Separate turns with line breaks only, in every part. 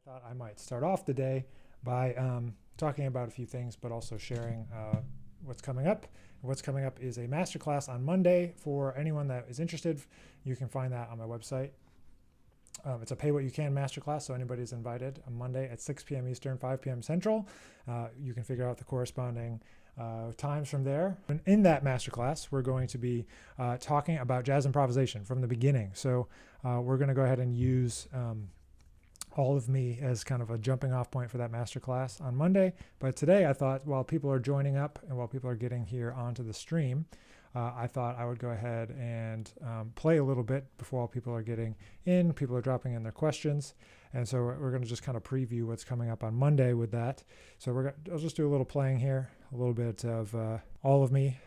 thought I might start off the day by talking about a few things, but also sharing what's coming up. And what's coming up is a masterclass on Monday for anyone that is interested. You can find that on my website. It's a pay what you can masterclass, so anybody is invited on Monday at 6 p.m. Eastern, 5 p.m. Central. You can figure out the corresponding times from there. And in that masterclass, we're going to be talking about jazz improvisation from the beginning. So we're going to go ahead and use all of me as kind of a jumping off point for that masterclass on Monday. But today I thought while people are joining up and while people are getting here onto the stream, I thought I would go ahead and play a little bit before people are getting in. People are dropping in their questions. And so we're going to just kind of preview what's coming up on Monday with that. So I'll just do a little playing here, a little bit of all of me.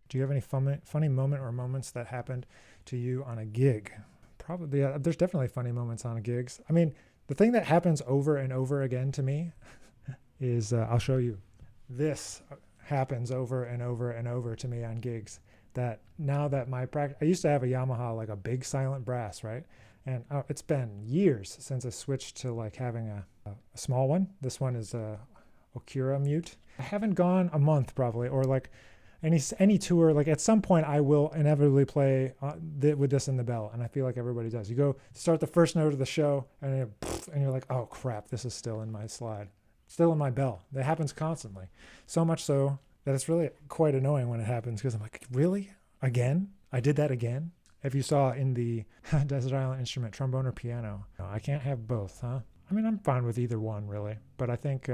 Do you have any funny moment or moments that happened to you on a gig? Probably, there's definitely funny moments on gigs. I mean, the thing that happens over and over again to me is, I'll show you. This happens over and over and over to me on gigs. That now that my practice, I used to have a Yamaha, like a big silent brass, right? And it's been years since I switched to like having a small one. This one is a Okura mute. I haven't gone a month probably, or like any tour, like at some point I will inevitably play with this in the bell, and I feel like everybody does. You go start the first note of the show, and you're like, oh crap, this is still in my slide, still in my bell. That happens constantly, so much so that it's really quite annoying when it happens, because I'm like, really, again? I did that again. If you saw in the Desert Island Instrument, trombone or piano, no, I can't have both, huh? I mean, I'm fine with either one, really, but I think.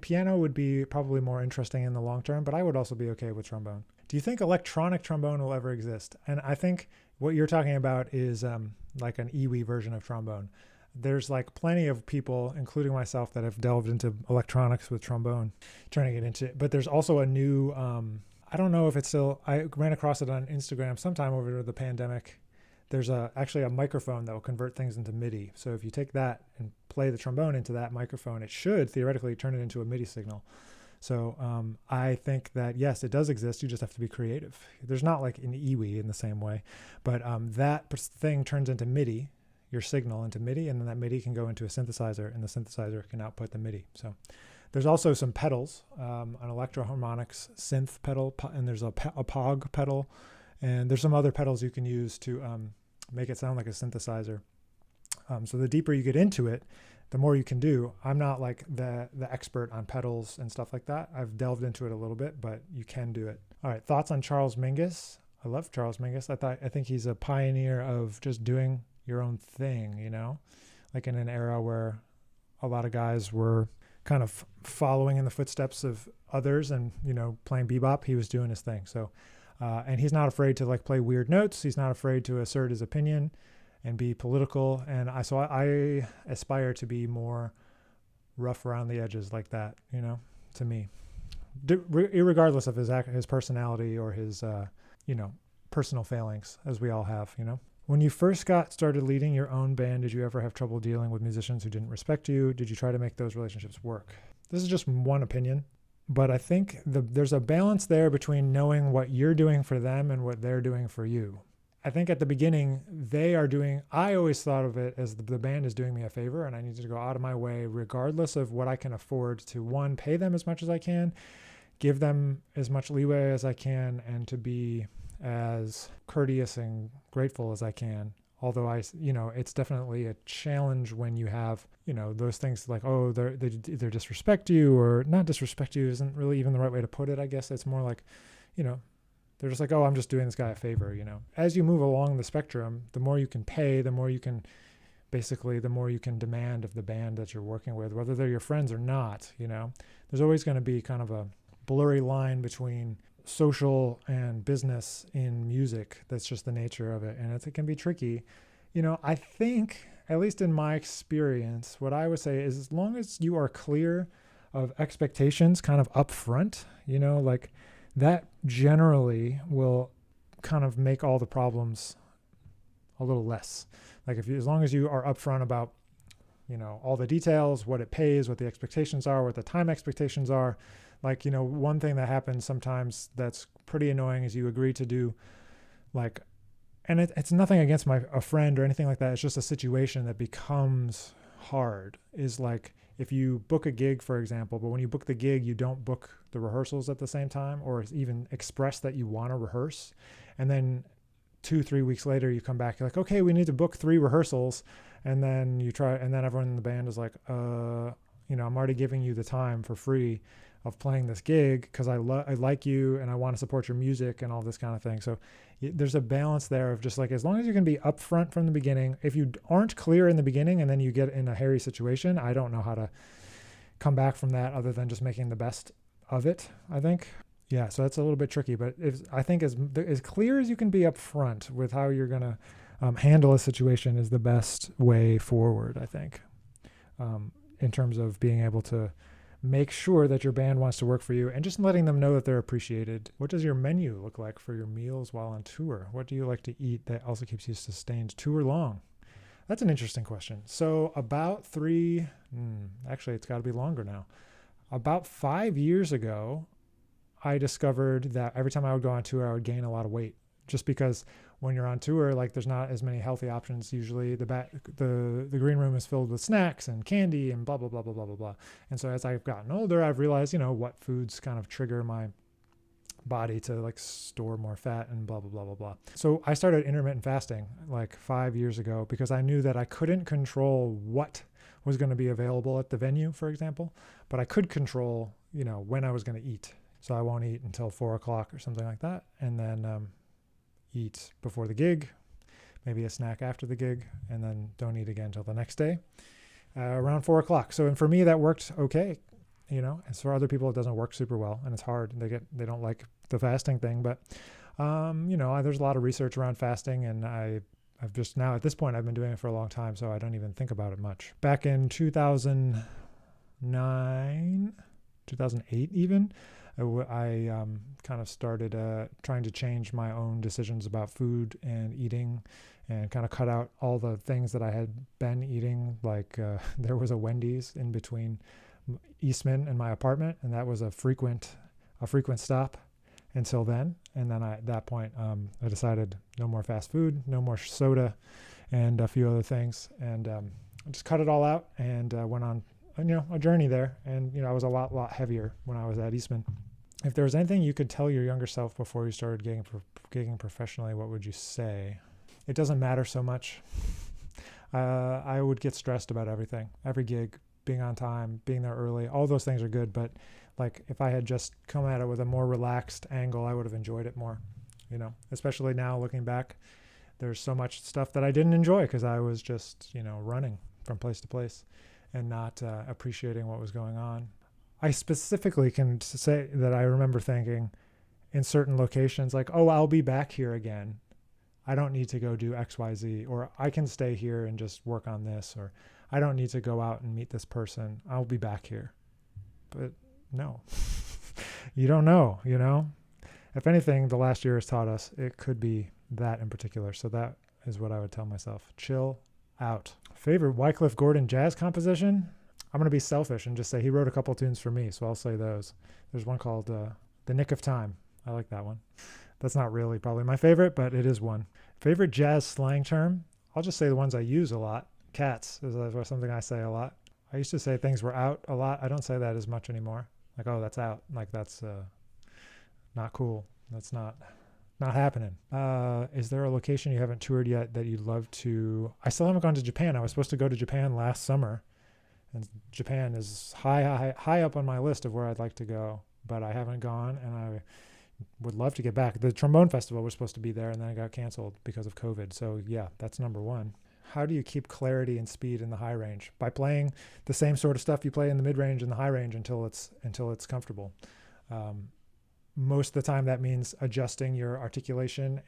Piano would be probably more interesting in the long term, but I would also be okay with trombone. Do you think electronic trombone will ever exist? And I think what you're talking about is like an iwi version of trombone. There's like plenty of people, including myself, that have delved into electronics with trombone, turning it into, but there's also a new, I don't know if it's still, I ran across it on Instagram sometime over the pandemic. There's actually a microphone that will convert things into MIDI. So if you take that and play the trombone into that microphone, it should theoretically turn it into a MIDI signal. So I think that, yes, it does exist. You just have to be creative. There's not like an iwi in the same way, but that thing turns into MIDI, your signal into MIDI, and then that MIDI can go into a synthesizer, and the synthesizer can output the MIDI. So there's also some pedals, an electro-harmonics synth pedal, and there's a POG pedal. And there's some other pedals you can use to make it sound like a synthesizer. So the deeper you get into it, the more you can do. I'm not like the expert on pedals and stuff like that. I've delved into it a little bit, but you can do it. All right, thoughts on Charles Mingus? I love Charles Mingus. I think he's a pioneer of just doing your own thing, you know, like in an era where a lot of guys were kind of following in the footsteps of others and, you know, playing bebop. He was doing his thing. So. And he's not afraid to like play weird notes. He's not afraid to assert his opinion and be political. And I aspire to be more rough around the edges like that, you know, to me, irregardless of his personality or his, you know, personal failings, as we all have, you know. When you first got started leading your own band, did you ever have trouble dealing with musicians who didn't respect you? Did you try to make those relationships work? This is just one opinion. But I think there's a balance there between knowing what you're doing for them and what they're doing for you. I think at the beginning, I always thought of it as the band is doing me a favor, and I need to go out of my way, regardless of what I can afford, to one, pay them as much as I can, give them as much leeway as I can, and to be as courteous and grateful as I can. Although it's definitely a challenge when you have, you know, those things like, oh, they either disrespect you, or not disrespect you isn't really even the right way to put it. I guess it's more like, you know, they're just like, oh, I'm just doing this guy a favor, you know. As you move along the spectrum, the more you can pay, the more you can demand of the band that you're working with, whether they're your friends or not, you know. There's always going to be kind of a blurry line between social and business in music. That's just the nature of it, and it can be tricky. You know, I think, at least in my experience, what I would say is, as long as you are clear of expectations kind of up front, you know, like that generally will kind of make all the problems a little less. Like as long as you are upfront about, you know, all the details, what it pays, what the expectations are, what the time expectations are. Like, you know, one thing that happens sometimes that's pretty annoying is you agree to do like, and it's nothing against a friend or anything like that. It's just a situation that becomes hard, is like if you book a gig, for example, but when you book the gig, you don't book the rehearsals at the same time, or even express that you want to rehearse. And then 2-3 weeks later, you come back, you're like, okay, we need to book 3 rehearsals. And then you try, and then everyone in the band is like, you know, I'm already giving you the time for free of playing this gig because I like you and I want to support your music and all this kind of thing. So there's a balance there of just like, as long as you can be upfront from the beginning. If you aren't clear in the beginning and then you get in a hairy situation, I don't know how to come back from that other than just making the best of it, I think. Yeah, so that's a little bit tricky, but I think as clear as you can be upfront with how you're going to handle a situation is the best way forward, I think, in terms of being able to make sure that your band wants to work for you and just letting them know that they're appreciated. What does your menu look like for your meals while on tour? What do you like to eat that also keeps you sustained tour long? That's an interesting question. So about actually it's got to be longer now. About 5 years ago, I discovered that every time I would go on tour, I would gain a lot of weight, just because when you're on tour, like there's not as many healthy options. Usually the green room is filled with snacks and candy and blah, blah, blah, blah, blah, blah, blah. And so as I've gotten older, I've realized, you know, what foods kind of trigger my body to like store more fat and blah, blah, blah, blah, blah. So I started intermittent fasting like 5 years ago because I knew that I couldn't control what was going to be available at the venue, for example, but I could control, when I was going to eat. So I won't eat until 4 o'clock or something like that. And then eat before the gig, maybe a snack after the gig, and then don't eat again until the next day around 4 o'clock. So, and for me, that worked okay. As for other people, it doesn't work super well, and it's hard. They don't like the fasting thing, but there's a lot of research around fasting, and I've just now at this point I've been doing it for a long time, so I don't even think about it much. Back in 2009, 2008 even, I kind of started trying to change my own decisions about food and eating, and kind of cut out all the things that I had been eating. Like there was a Wendy's in between Eastman and my apartment, and that was a frequent stop until then. And then at that point I decided no more fast food, no more soda, and a few other things, and I just cut it all out and went on a journey there. And I was a lot heavier when I was at Eastman. If there was anything you could tell your younger self before you started gigging professionally, what would you say? It doesn't matter so much. I would get stressed about everything, every gig, being on time, being there early. All those things are good, but like if I had just come at it with a more relaxed angle, I would have enjoyed it more. Especially now looking back, there's so much stuff that I didn't enjoy because I was just running from place to place and not appreciating what was going on. I specifically can say that I remember thinking in certain locations like, oh, I'll be back here again. I don't need to go do X, Y, Z, or I can stay here and just work on this, or I don't need to go out and meet this person. I'll be back here. But no, you don't know, If anything, the last year has taught us it could be that in particular. So that is what I would tell myself. Chill out. Favorite Wycliffe Gordon jazz composition? I'm going to be selfish and just say he wrote a couple tunes for me, so I'll say those. There's one called The Nick of Time. I like that one. That's not really probably my favorite, but it is one. Favorite jazz slang term? I'll just say the ones I use a lot. Cats is something I say a lot. I used to say things were out a lot. I don't say that as much anymore. Like, oh, that's out. Like, that's not cool. That's not happening. Is there a location you haven't toured yet that you'd love to? I still haven't gone to Japan. I was supposed to go to Japan last summer, and Japan is high up on my list of where I'd like to go, but I haven't gone, and I would love to get back. The Trombone Festival was supposed to be there, and then it got canceled because of COVID. So yeah, that's number one. How do you keep clarity and speed in the high range? By playing the same sort of stuff you play in the mid range and the high range until it's comfortable. Most of the time that means adjusting your articulation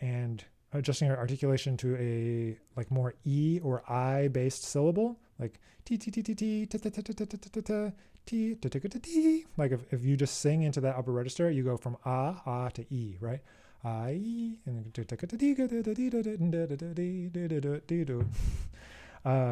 to a like more E or I based syllable, like T T T T T T T T T T T. Like if you just sing into that upper register, you go from ah to E, right? I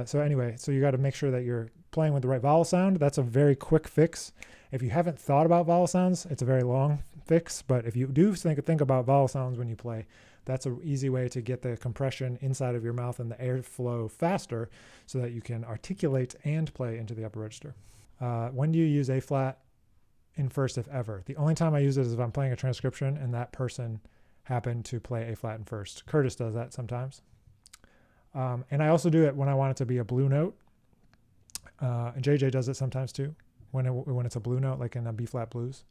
so anyway, so you got to make sure that you're playing with the right vowel sound. That's a very quick fix. If you haven't thought about vowel sounds, it's a very long fix. But if you do think about vowel sounds when you play, that's an easy way to get the compression inside of your mouth and the airflow faster so that you can articulate and play into the upper register. When do you use A flat in first, if ever? The only time I use it is if I'm playing a transcription and that person happened to play A flat in first. Curtis does that sometimes. And I also do it when I want it to be a blue note. And JJ does it sometimes too, when it's a blue note, like in a B flat blues,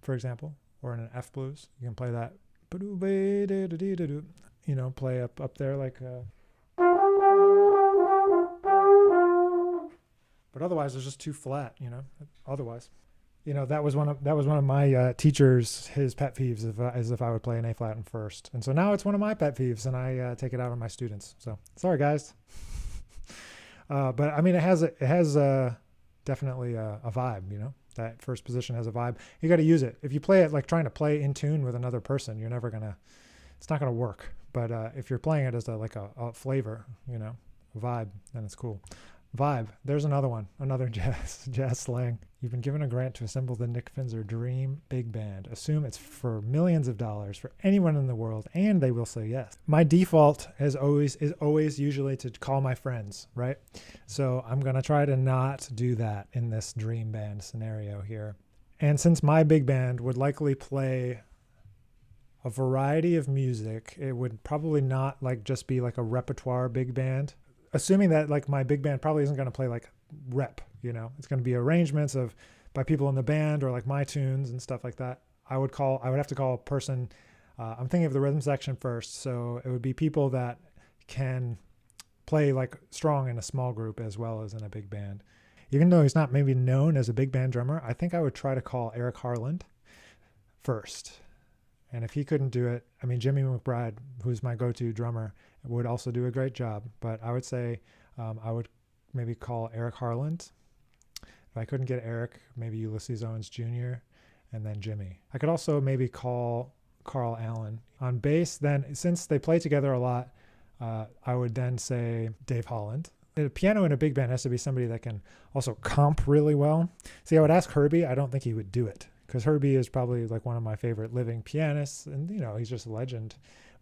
for example, or in an F blues. You can play that, play up there like. But otherwise, it's just too flat, Otherwise. That was one of my teachers, his pet peeves, as if I would play an A flat in first. And so now it's one of my pet peeves, and I take it out on my students. So sorry, guys. But I mean, it has definitely a vibe. That first position has a vibe. You got to use it. If you play it like trying to play in tune with another person, it's not gonna work. But if you're playing it as a flavor, a vibe, then it's cool. Vibe. There's another one. Another jazz slang. You've been given a grant to assemble the Nick Finzer Dream Big Band. Assume it's for millions of dollars for anyone in the world, and they will say yes. My default is always usually to call my friends, right? So I'm gonna try to not do that in this dream band scenario here. And since my big band would likely play a variety of music. It would probably not like just be like a repertoire big band, assuming that like my big band probably isn't going to play like rep, it's going to be arrangements of by people in the band or like my tunes and stuff like that. I would have to call a person, I'm thinking of the rhythm section first. So it would be people that can play like strong in a small group as well as in a big band. Even though he's not maybe known as a big band drummer, I think I would try to call Eric Harland first. And if he couldn't do it, I mean, Jimmy McBride, who's my go-to drummer, would also do a great job. But I would say I would maybe call Eric Harland. If I couldn't get Eric, maybe Ulysses Owens Jr. and then Jimmy. I could also maybe call Carl Allen. On bass, then, since they play together a lot, I would then say Dave Holland. A piano in a big band has to be somebody that can also comp really well. See, I would ask Herbie. I don't think he would do it, because Herbie is probably like one of my favorite living pianists, and he's just a legend.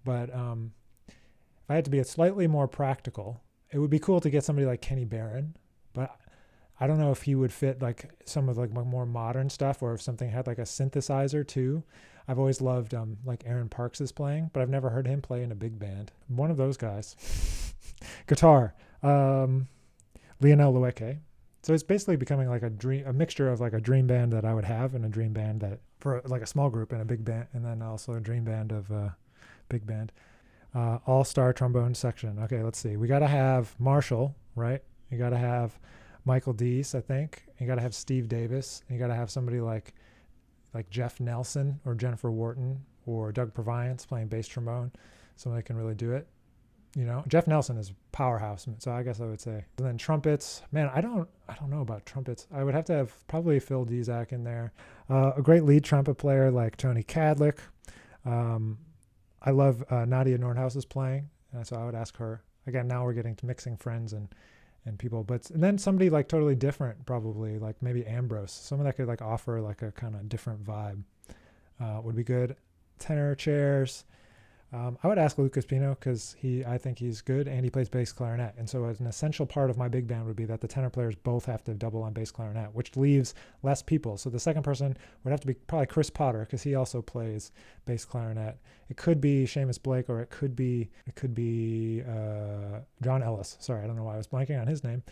But if I had to be slightly more practical, it would be cool to get somebody like Kenny Barron, but I don't know if he would fit like some of like more modern stuff, or if something had like a synthesizer too. I've always loved like Aaron Parks' playing, but I've never heard him play in a big band. One of those guys. Guitar, Lionel Loeke. So it's basically becoming like a mixture of like a dream band that I would have and a dream band that for like a small group and a big band, and then also a dream band of big band. All-star trombone section. Okay, let's see. We got to have Marshall, right? You got to have Michael Deese, I think. You got to have Steve Davis. You got to have somebody like Jeff Nelson or Jennifer Wharton or Doug Proviance playing bass trombone. Somebody that can really do it. Jeff Nelson is powerhouse, so I guess I would say. And then trumpets, man, I don't know about trumpets. I would have to have probably Phil Dezak in there. A great lead trumpet player like Tony Kadlick. I love Nadia Nordhaus's playing, so I would ask her. Again, now we're getting to mixing friends and people, and then somebody like totally different, probably like maybe Ambrose, someone that could like offer like a kind of different vibe would be good. Tenor chairs. I would ask Lucas Pino, because I think he's good and he plays bass clarinet. And so an essential part of my big band would be that the tenor players both have to double on bass clarinet, which leaves less people. So the second person would have to be probably Chris Potter, because he also plays bass clarinet. It could be Seamus Blake, or it could be John Ellis. Sorry, I don't know why I was blanking on his name.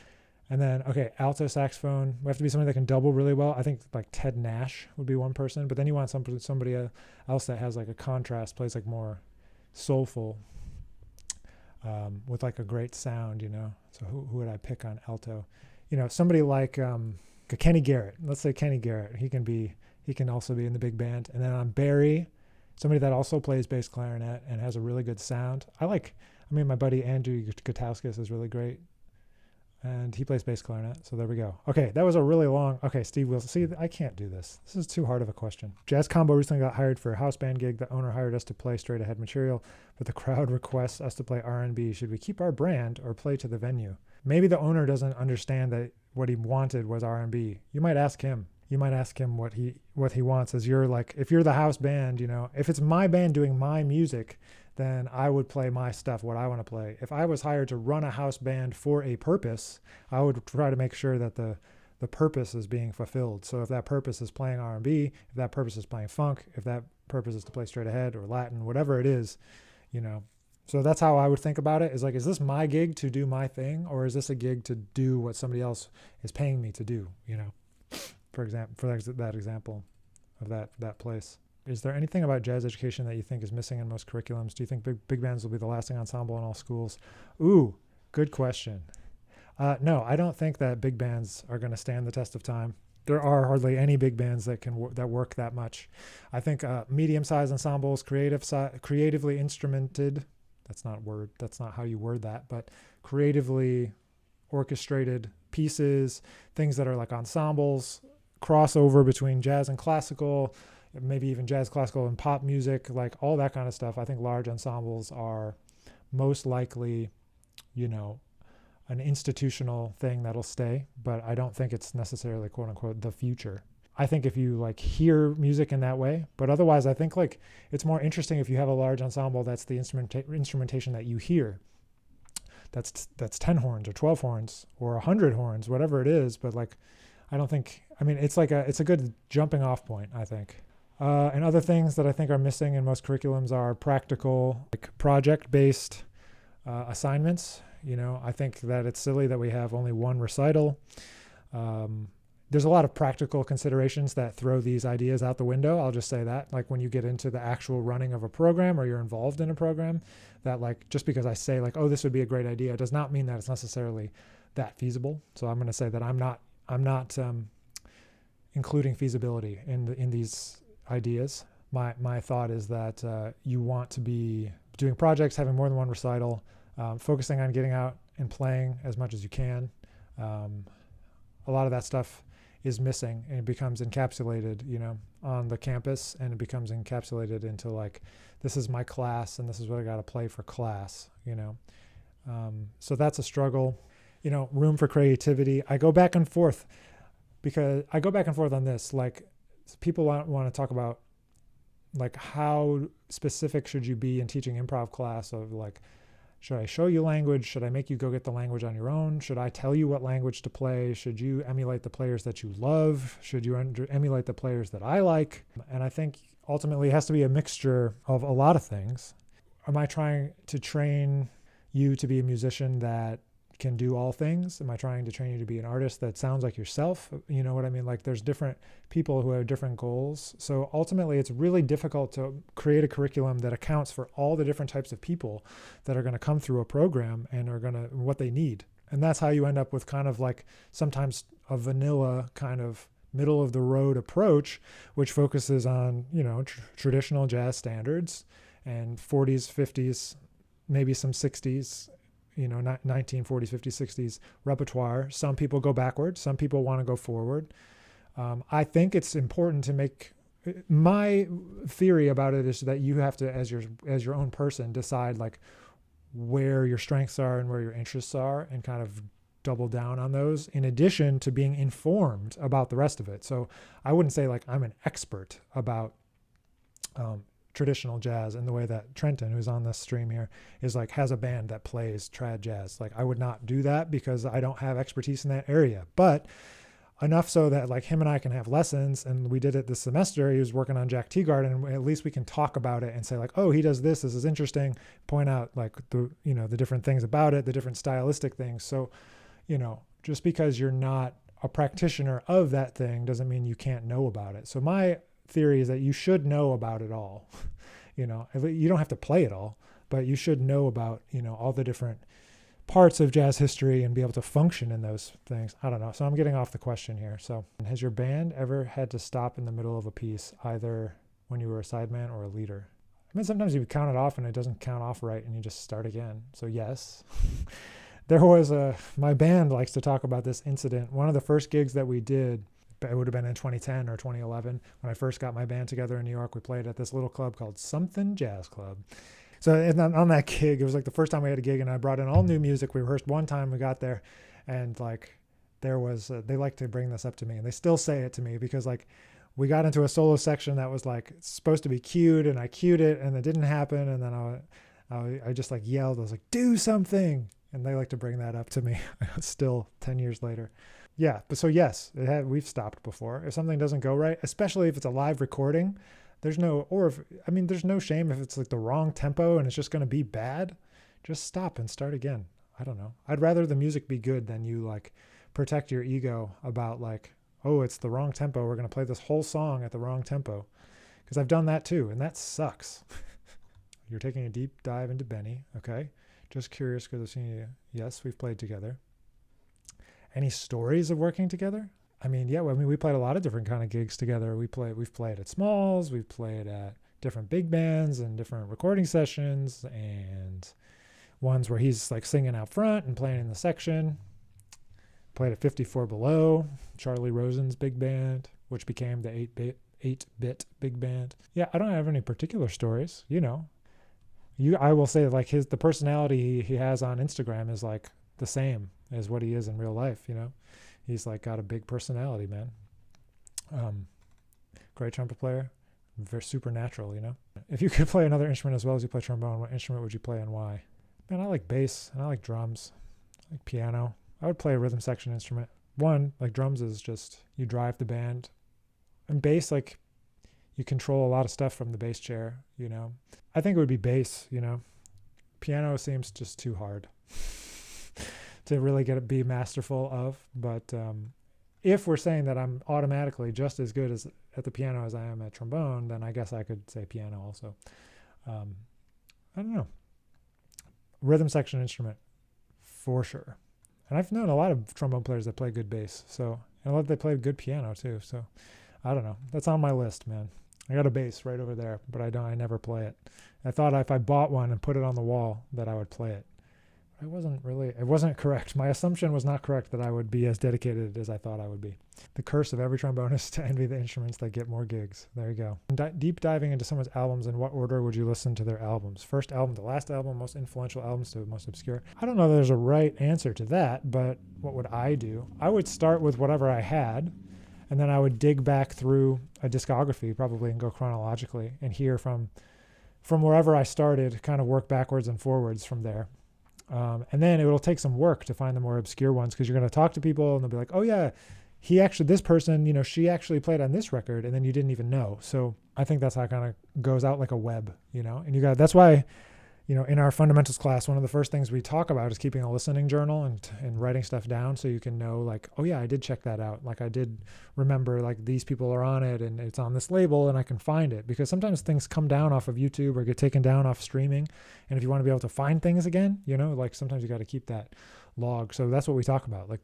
And then, okay, alto saxophone. We have to be somebody that can double really well. I think like Ted Nash would be one person, but then you want somebody else that has like a contrast, plays like more soulful, with like a great sound, So who would I pick on alto? Somebody like Kenny Garrett. Let's say Kenny Garrett. He can also be in the big band. And then on Barry, somebody that also plays bass clarinet and has a really good sound. My buddy Andrew Gutowskis is really great, and he plays bass clarinet. So there we go. Okay, that was a really long. Okay, Steve Wilson. See, I can't do this. This is too hard of a question. Jazz Combo recently got hired for a house band gig. The owner hired us to play straight ahead material, but the crowd requests us to play R&B. Should we keep our brand or play to the venue? Maybe the owner doesn't understand that what he wanted was R&B. You might ask him. You might ask him what he wants. As you're like, if you're the house band, if it's my band doing my music, then I would play my stuff, what I want to play. If I was hired to run a house band for a purpose, I would try to make sure that the purpose is being fulfilled. So if that purpose is playing R&B, if that purpose is playing funk, if that purpose is to play straight ahead or Latin, whatever it is, So that's how I would think about it, is like, is this my gig to do my thing, or is this a gig to do what somebody else is paying me to do, For that example of that place. Is there anything about jazz education that you think is missing in most curriculums? Do you think big bands will be the lasting ensemble in all schools? Ooh, good question. No, I don't think that big bands are going to stand the test of time. There are hardly any big bands that work that much. I think medium-sized ensembles, creatively instrumented. That's not how you word that, but creatively orchestrated pieces, things that are like ensembles, crossover between jazz and classical, maybe even jazz, classical, and pop music, like all that kind of stuff. I think large ensembles are most likely, an institutional thing that'll stay, but I don't think it's necessarily, quote unquote, the future. I think if you like hear music in that way, but otherwise I think like it's more interesting if you have a large ensemble that's the instrumentation that you hear. That's 10 horns or 12 horns or 100 horns, whatever it is, but like I don't think, it's a good jumping off point, I think. And other things that I think are missing in most curriculums are practical, like project-based assignments. I think that it's silly that we have only one recital. There's a lot of practical considerations that throw these ideas out the window. I'll just say that, like when you get into the actual running of a program or you're involved in a program, that like just because I say like, oh, this would be a great idea, does not mean that it's necessarily that feasible. So I'm going to say that I'm not including feasibility in these ideas. My thought is that you want to be doing projects, having more than one recital, focusing on getting out and playing as much as you can. A lot of that stuff is missing, and it becomes encapsulated, on the campus, and it becomes encapsulated into like, this is my class and this is what I got to play for class, So that's a struggle, room for creativity. I go back and forth on this. Like, people want to talk about like how specific should you be in teaching improv class of like, should I show you language? Should I make you go get the language on your own? Should I tell you what language to play? Should you emulate the players that you love? Should you emulate the players that I like? And I think ultimately it has to be a mixture of a lot of things. Am I trying to train you to be a musician that can do all things? Am I trying to train you to be an artist that sounds like yourself? You know what I mean? Like, there's different people who have different goals. So ultimately it's really difficult to create a curriculum that accounts for all the different types of people that are going to come through a program and are going to, what they need. And that's how you end up with kind of like sometimes a vanilla kind of middle of the road approach, which focuses on, traditional jazz standards and 40s, 50s, maybe some 60s, 1940s, 50s, 60s repertoire. Some people go backwards. Some people want to go forward. I think it's important to make, my theory about it is that you have to, as your own person, decide like where your strengths are and where your interests are, and kind of double down on those, in addition to being informed about the rest of it. So I wouldn't say like I'm an expert about traditional jazz in the way that Trenton, who's on this stream here, is like, has a band that plays trad jazz. Like, I would not do that because I don't have expertise in that area, but enough so that like him and I can have lessons. And we did it this semester. He was working on Jack Teagard, and at least we can talk about it and say like, oh, he does this is interesting, point out like the different things about it, the different stylistic things. So, just because you're not a practitioner of that thing doesn't mean you can't know about it. So my theory is that you should know about it all. You don't have to play it all, but you should know about, all the different parts of jazz history and be able to function in those things. I don't know. So I'm getting off the question here. So has your band ever had to stop in the middle of a piece, either when you were a sideman or a leader? I mean, sometimes you count it off and it doesn't count off right and you just start again. So yes. There was my band likes to talk about this incident. One of the first gigs that we did, it would have been in 2010 or 2011, when I first got my band together in New York. We played at this little club called Something Jazz Club. So on that gig, it was like the first time we had a gig, and I brought in all new music. We rehearsed one time, we got there, and like there was, they like to bring this up to me, and they still say it to me, because like we got into a solo section that was like supposed to be cued, and I cued it, and it didn't happen, and then I just like yelled, I was like, do something, and they like to bring that up to me still 10 years later. Yeah, but so yes, we've stopped before. If something doesn't go right, especially if it's a live recording, there's no shame if it's like the wrong tempo and it's just going to be bad. Just stop and start again. I don't know. I'd rather the music be good than you like protect your ego about like, oh, it's the wrong tempo, we're going to play this whole song at the wrong tempo. Because I've done that too, and that sucks. You're taking a deep dive into Benny, okay? Just curious because I've seen you. Yes, we've played together. Any stories of working together? I mean, yeah, we played a lot of different kind of gigs together. We've played at Smalls, we've played at different big bands and different recording sessions, and ones where he's like singing out front and playing in the section. Played at 54 Below, Charlie Rosen's big band, which became the 8-bit big band. Yeah, I don't have any particular stories, I will say like the personality he has on Instagram is like the same as what he is in real life, He's like got a big personality, man. Great trumpet player, very supernatural, If you could play another instrument as well as you play trombone, what instrument would you play and why? Man, I like bass and I like drums, I like piano. I would play a rhythm section instrument. One, like drums is just, you drive the band. And bass, like, you control a lot of stuff from the bass chair, I think it would be bass, Piano seems just too hard to really be masterful of. But if we're saying that I'm automatically just as good at the piano as I am at trombone, then I guess I could say piano also. I don't know. Rhythm section instrument, for sure. And I've known a lot of trombone players that play good bass. So, and a lot they play good piano too. So, I don't know. That's on my list, man. I got a bass right over there, but I never play it. I thought if I bought one and put it on the wall that I would play it. It wasn't correct. My assumption was not correct that I would be as dedicated as I thought I would be. The curse of every trombonist to envy the instruments that get more gigs. There you go. Deep diving into someone's albums, in what order would you listen to their albums? First album to last album, most influential albums to most obscure. I don't know that there's a right answer to that, but what would I do? I would start with whatever I had, and then I would dig back through a discography probably and go chronologically and hear from wherever I started, kind of work backwards and forwards from there. And then it will take some work to find the more obscure ones, because you're going to talk to people and they'll be like, oh yeah, this person, she actually played on this record, and then you didn't even know. So I think that's how it kind of goes out like a web, and that's why, in our fundamentals class, one of the first things we talk about is keeping a listening journal and writing stuff down, so you can know like, oh yeah, I did check that out. Like I did remember like these people are on it and it's on this label and I can find it, because sometimes things come down off of YouTube or get taken down off streaming. And if you want to be able to find things again, like sometimes you got to keep that log. So that's what we talk about. Like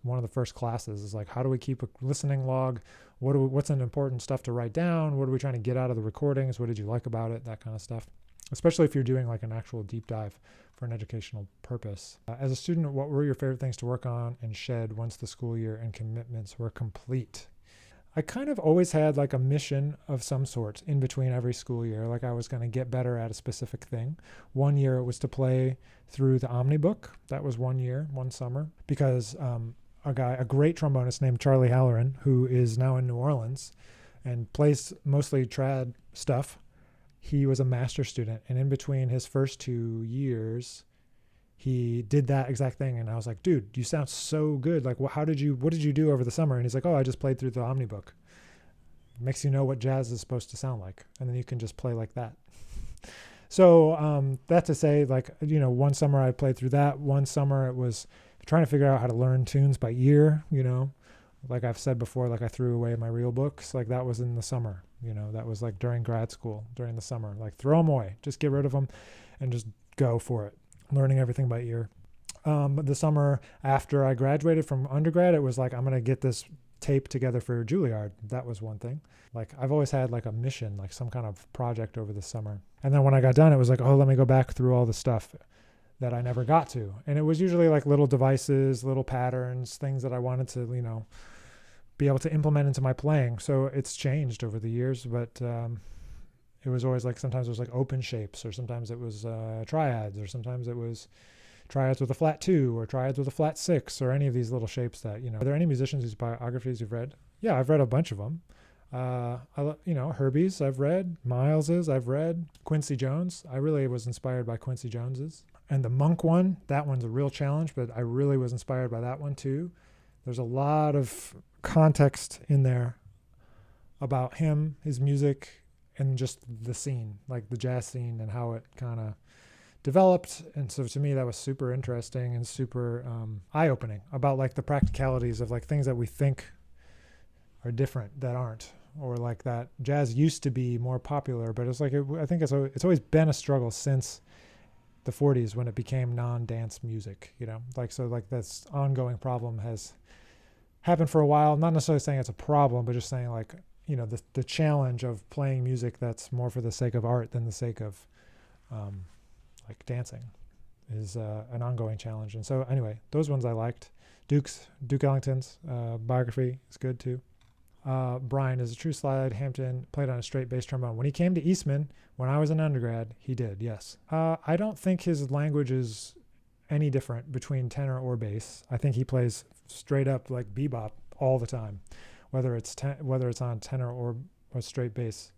one of the first classes is like, how do we keep a listening log? What's an important stuff to write down? What are we trying to get out of the recordings? What did you like about it? That kind of stuff. Especially if you're doing like an actual deep dive for an educational purpose. As a student, what were your favorite things to work on and shed once the school year and commitments were complete? I kind of always had like a mission of some sort in between every school year. Like I was going to get better at a specific thing. One year it was to play through the Omnibook. That was one summer, because a great trombonist named Charlie Halloran, who is now in New Orleans and plays mostly trad stuff, he was a master student, and in between his first 2 years, he did that exact thing. And I was like, dude, you sound so good. Like, what did you do over the summer? And he's like, oh, I just played through the Omnibook. It makes you know what jazz is supposed to sound like. And then you can just play like that. So that to say, like, one summer I played through that. One summer it was trying to figure out how to learn tunes by ear, like I've said before, like I threw away my real books. Like that was in the summer. That was like during grad school, during the summer. Like throw them away, just get rid of them and just go for it. Learning everything by ear. The summer after I graduated from undergrad, it was like, I'm going to get this tape together for Juilliard. That was one thing. Like I've always had like a mission, like some kind of project over the summer. And then when I got done, it was like, oh, let me go back through all the stuff that I never got to. And it was usually like little devices, little patterns, things that I wanted to, be able to implement into my playing. So it's changed over the years, but it was always like, sometimes it was like open shapes, or sometimes it was triads, or sometimes it was triads with a flat 2 or triads with a flat 6, or any of these little shapes that, Are there any musicians whose biographies you've read? Yeah, I've read a bunch of them. Herbie's I've read, Miles's I've read, Quincy Jones. I really was inspired by Quincy Jones's. And the Monk one, that one's a real challenge, but I really was inspired by that one too. There's a lot of context in there about him, his music, and just the scene, like the jazz scene and how it kind of developed. And so to me, that was super interesting and super eye-opening about like the practicalities of like things that we think are different that aren't, or like that jazz used to be more popular, but it's like, I think it's always been a struggle since the 40s when it became non-dance music, like, so like this ongoing problem has happened for a while. Not necessarily saying it's a problem, but just saying like, the challenge of playing music that's more for the sake of art than the sake of like dancing is an ongoing challenge. And so anyway, those ones I liked. Duke Ellington's biography is good too. Brian is a true slide. Hampton played on a straight bass trombone. When he came to Eastman, when I was an undergrad, he did, yes. I don't think his language is any different between tenor or bass. I think he plays straight up like bebop all the time, whether it's on tenor or straight bass.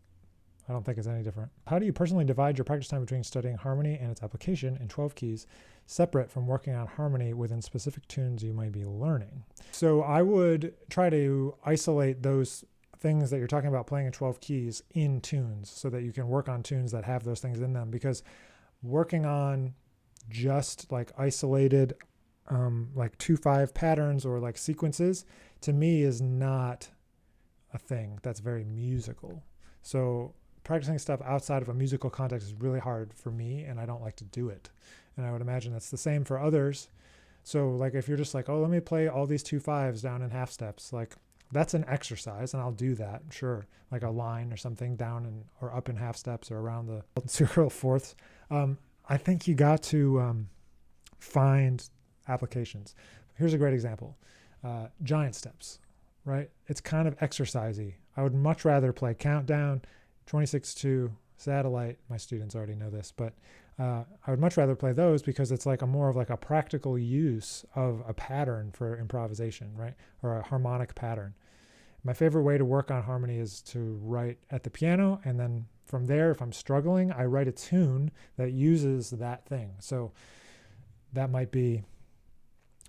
I don't think it's any different. How do you personally divide your practice time between studying harmony and its application in 12 keys, separate from working on harmony within specific tunes you might be learning? So I would try to isolate those things that you're talking about playing in 12 keys in tunes so that you can work on tunes that have those things in them, because working on just like isolated like 2/5 patterns or like sequences to me is not a thing that's very musical. So practicing stuff outside of a musical context is really hard for me, and I don't like to do it. And I would imagine that's the same for others. So like if you're just like, oh, let me play all these 2/5s down in half steps, like that's an exercise, and I'll do that, sure, like a line or something down and or up in half steps or around the zero fourths. I think you got to find applications. Here's a great example. Giant steps, right? It's kind of exercisey. I would much rather play countdown, 26/2, satellite. My students already know this, but I would much rather play those because it's like a more of like a practical use of a pattern for improvisation, right? Or a harmonic pattern. My favorite way to work on harmony is to write at the piano, and then from there, if I'm struggling, I write a tune that uses that thing. So that might be,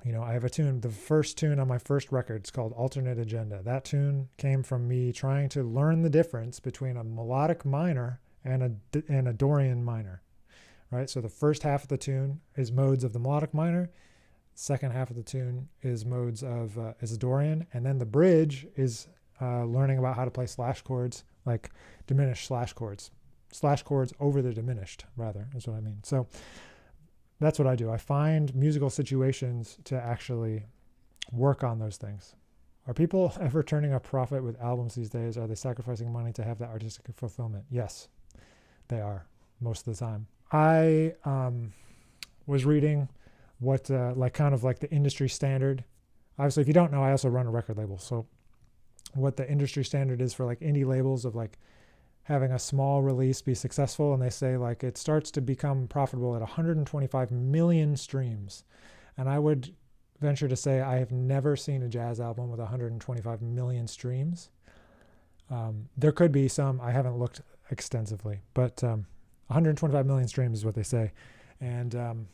I have a tune, the first tune on my first record, it's called Alternate Agenda. That tune came from me trying to learn the difference between a melodic minor and a Dorian minor, right? So the first half of the tune is modes of the melodic minor. Second half of the tune is modes of is Dorian, and then the bridge is learning about how to play slash chords, like diminished slash chords over the diminished, rather, is what I mean. So that's what I do. I find musical situations to actually work on those things. Are people ever turning a profit with albums these days? Are they sacrificing money to have that artistic fulfillment? Yes, they are most of the time. I was reading what like kind of like the industry standard. Obviously, if you don't know, I also run a record label. So what the industry standard is for like indie labels of like having a small release be successful, and they say like it starts to become profitable at 125 million streams. And I would venture to say I have never seen a jazz album with 125 million streams. There could be some, I haven't looked extensively, but 125 million streams is what they say. And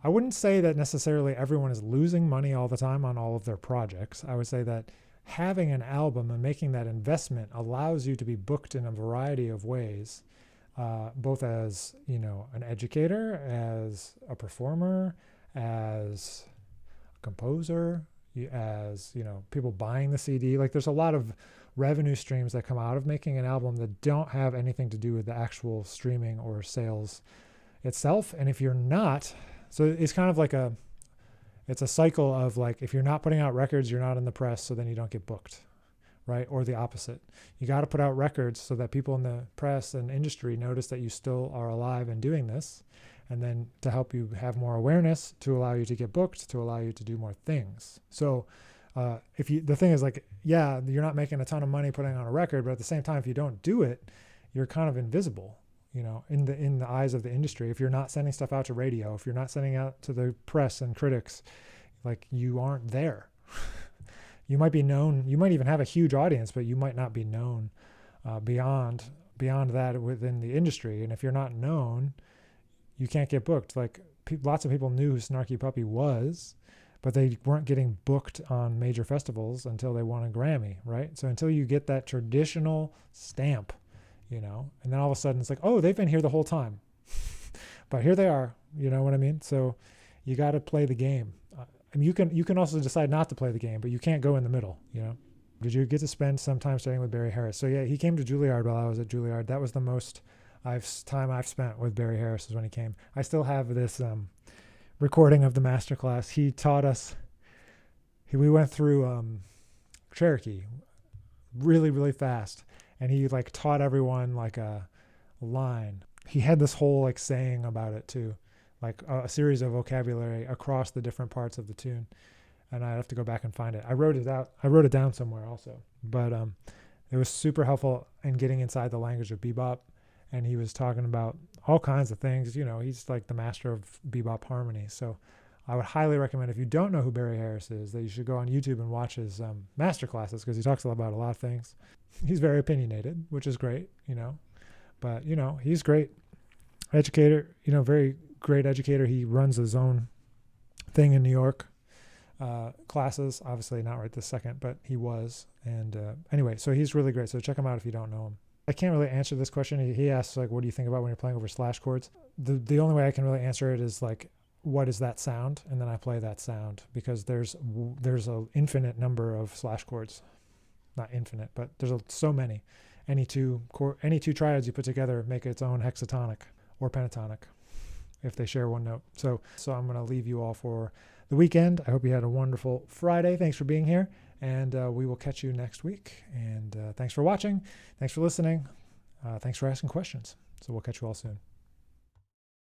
I wouldn't say that necessarily everyone is losing money all the time on all of their projects. I would say that having an album and making that investment allows you to be booked in a variety of ways, both as, an educator, as a performer, as a composer, as, people buying the CD. Like there's a lot of revenue streams that come out of making an album that don't have anything to do with the actual streaming or sales itself. And if you're not, so it's kind of like it's a cycle of like, if you're not putting out records, you're not in the press, so then you don't get booked, right? Or the opposite. You got to put out records so that people in the press and industry notice that you still are alive and doing this. And then to help you have more awareness, to allow you to get booked, to allow you to do more things. So the thing is like, yeah, you're not making a ton of money putting on a record, but at the same time, if you don't do it, you're kind of invisible, in the eyes of the industry. If you're not sending stuff out to radio, if you're not sending out to the press and critics, like you aren't there. You might be known, you might even have a huge audience, but you might not be known beyond that within the industry. And if you're not known, you can't get booked. Like lots of people knew who Snarky Puppy was, but they weren't getting booked on major festivals until they won a Grammy, right? So until you get that traditional stamp, and then all of a sudden it's like, oh, they've been here the whole time, but here they are, you know what I mean? So you got to play the game. You can also decide not to play the game, but you can't go in the middle, Did you get to spend some time studying with Barry Harris? So yeah, he came to Juilliard while I was at Juilliard. That was the most time I've spent with Barry Harris is when he came. I still have this recording of the masterclass. He taught us, we went through Cherokee really, really fast. And he like taught everyone like a line. He had this whole like saying about it too, like a series of vocabulary across the different parts of the tune. And I'd have to go back and find it. I wrote it down somewhere also, but it was super helpful in getting inside the language of bebop. And he was talking about all kinds of things. He's like the master of bebop harmony. So I would highly recommend, if you don't know who Barry Harris is, that you should go on YouTube and watch his master classes, because he talks about a lot of things. He's very opinionated, which is great, but he's great educator, very great educator. He runs his own thing in New York. classes. Obviously not right this second, but he was. And anyway, so he's really great. So check him out if you don't know him. I can't really answer this question. He asks, like, what do you think about when you're playing over slash chords? The only way I can really answer it is like, what is that sound? And then I play that sound, because there's an infinite number of slash chords. Not infinite, but there's so many. Any two triads you put together make its own hexatonic or pentatonic if they share one note. So I'm going to leave you all for the weekend. I hope you had a wonderful Friday. Thanks for being here, and we will catch you next week. And thanks for watching. Thanks for listening. Thanks for asking questions. So we'll catch you all soon.